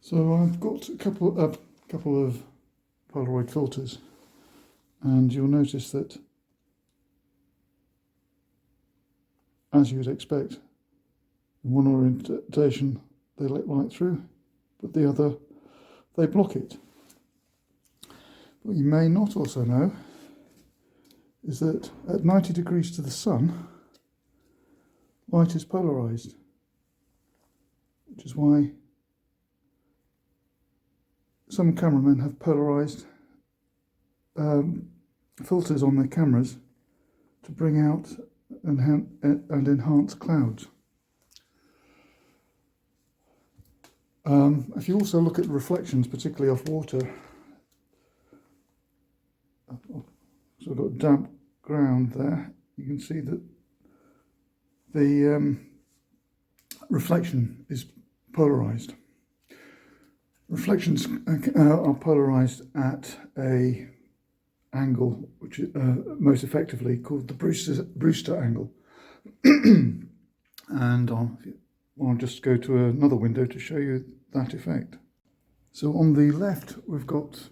So I've got a couple of Polaroid filters, and you'll notice that, as you would expect, in one orientation they let light through, but the other they block it. What you may not also know is that at 90 degrees to the sun, light is polarised, which is why some cameramen have polarised filters on their cameras to bring out and enhance clouds. If you also look at reflections, particularly off water, so I've got damp ground there, you can see that the reflection is polarised. Reflections are polarised at a angle which is most effectively called the Brewster angle. And I'll just go to another window to show you that effect. So on the left we've got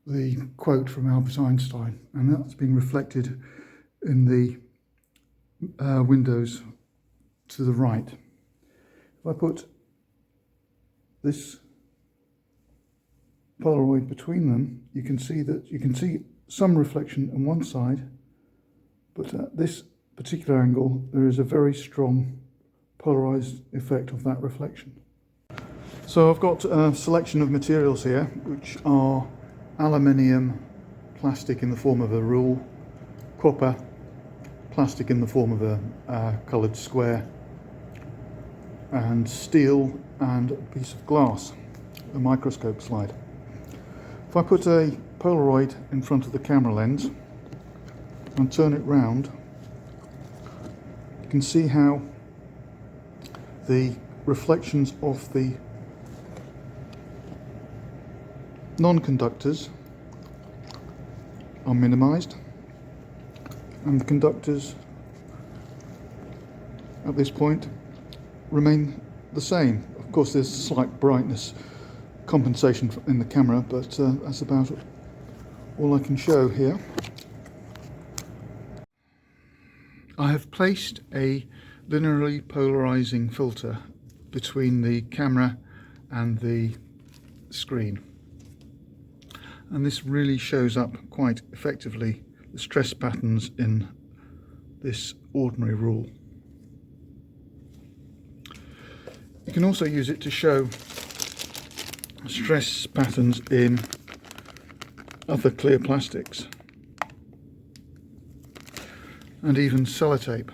the quote from Albert Einstein, and that's been reflected in the windows to the right. If I put this Polaroid between them, you can see some reflection on one side, but at this particular angle there is a very strong polarized effect of that reflection. So I've got a selection of materials here, which are aluminium, plastic in the form of a rule, copper, plastic in the form of a coloured square, and steel and a piece of glass, a microscope slide. If I put a Polaroid in front of the camera lens and turn it round, you can see how the reflections of the non-conductors are minimised, and the conductors at this point remain the same. Of course, there's slight brightness compensation in the camera, but that's about all I can show here. I have placed a linearly polarizing filter between the camera and the screen, and this really shows up quite effectively the stress patterns in this ordinary rule. You can also use it to show stress patterns in other clear plastics and even sellotape.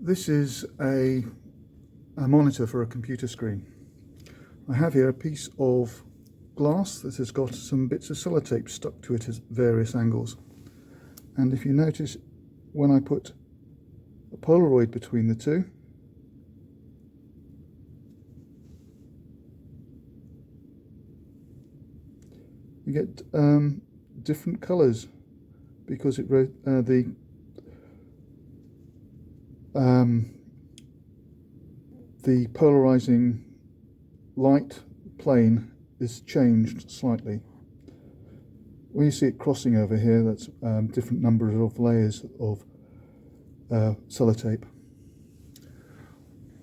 This is a monitor for a computer screen. I have here a piece of glass that has got some bits of sellotape stuck to it at various angles, and if you notice, when I put a Polaroid between the two, you get different colours, because it the polarizing light plane is changed slightly. When you see it crossing over here, that's different numbers of layers of sellotape.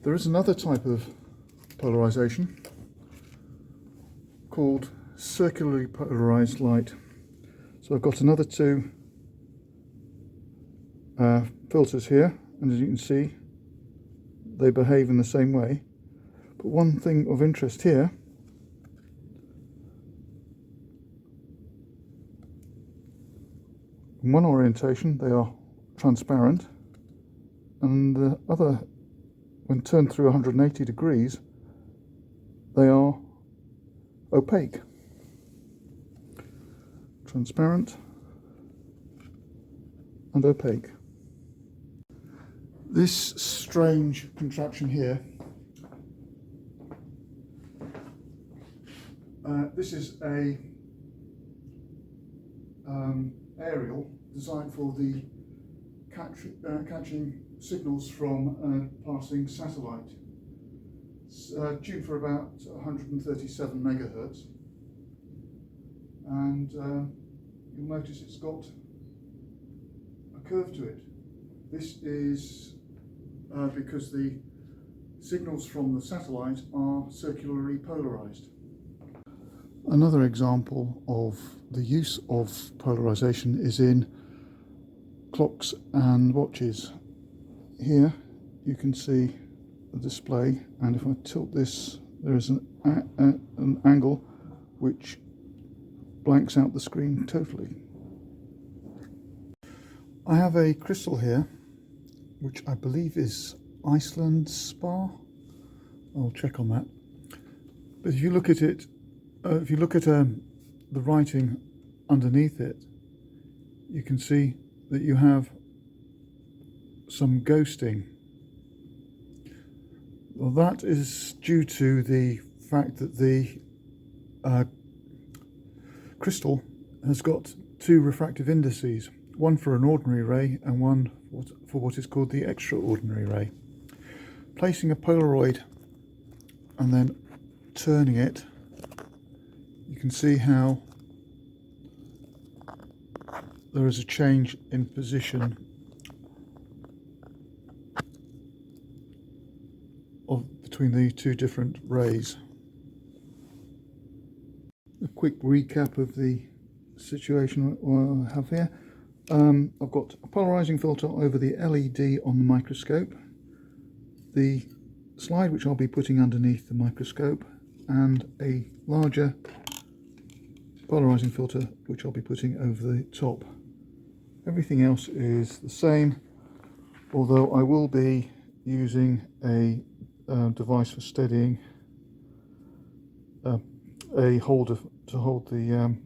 There is another type of polarization called circularly polarized light. So I've got another two filters here, and as you can see, they behave in the same way. But one thing of interest here, in one orientation they are transparent, and the other, when turned through 180 degrees, they are opaque. Transparent and opaque. This strange contraption here, this is a aerial designed for the catching signals from a passing satellite. It's tuned for about 137 megahertz, and you'll notice it's got a curve to it. This is because the signals from the satellite are circularly polarized. Another example of the use of polarization is in clocks and watches. Here you can see the display, and if I tilt this, there is an angle which blanks out the screen totally. I have a crystal here which I believe is Iceland spar. I'll check on that. But if you look at it, if you look at the writing underneath it, you can see that you have some ghosting. Well, that is due to the fact that the crystal has got two refractive indices, one for an ordinary ray and one for what is called the extraordinary ray. Placing a Polaroid and then turning it, you can see how there is a change in position between the two different rays. A quick recap of the situation I have here. I've got a polarizing filter over the LED on the microscope, the slide which I'll be putting underneath the microscope, and a larger polarizing filter which I'll be putting over the top. Everything else is the same, although I will be using a device for steadying, a holder to hold the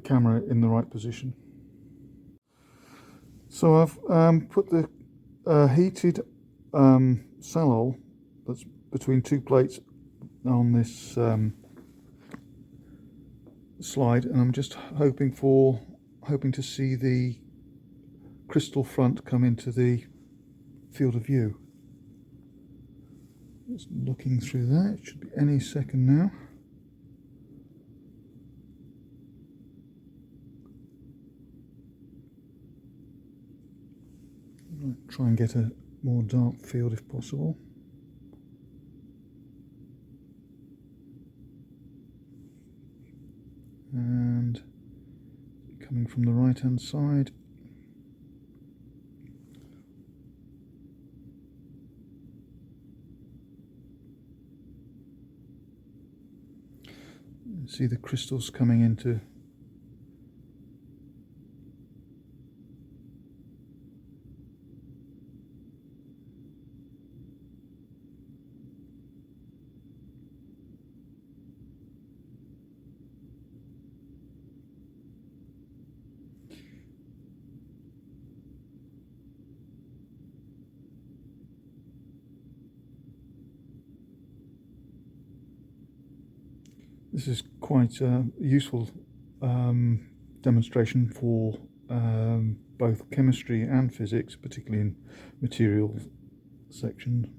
camera in the right position. So I've put the heated cell hole that's between two plates on this slide, and I'm just hoping to see the crystal front come into the field of view. Just looking through that, it should be any second now. Try and get a more dark field if possible. And coming from the right hand side. See the crystals coming into This is quite a useful demonstration for both chemistry and physics, particularly in material section.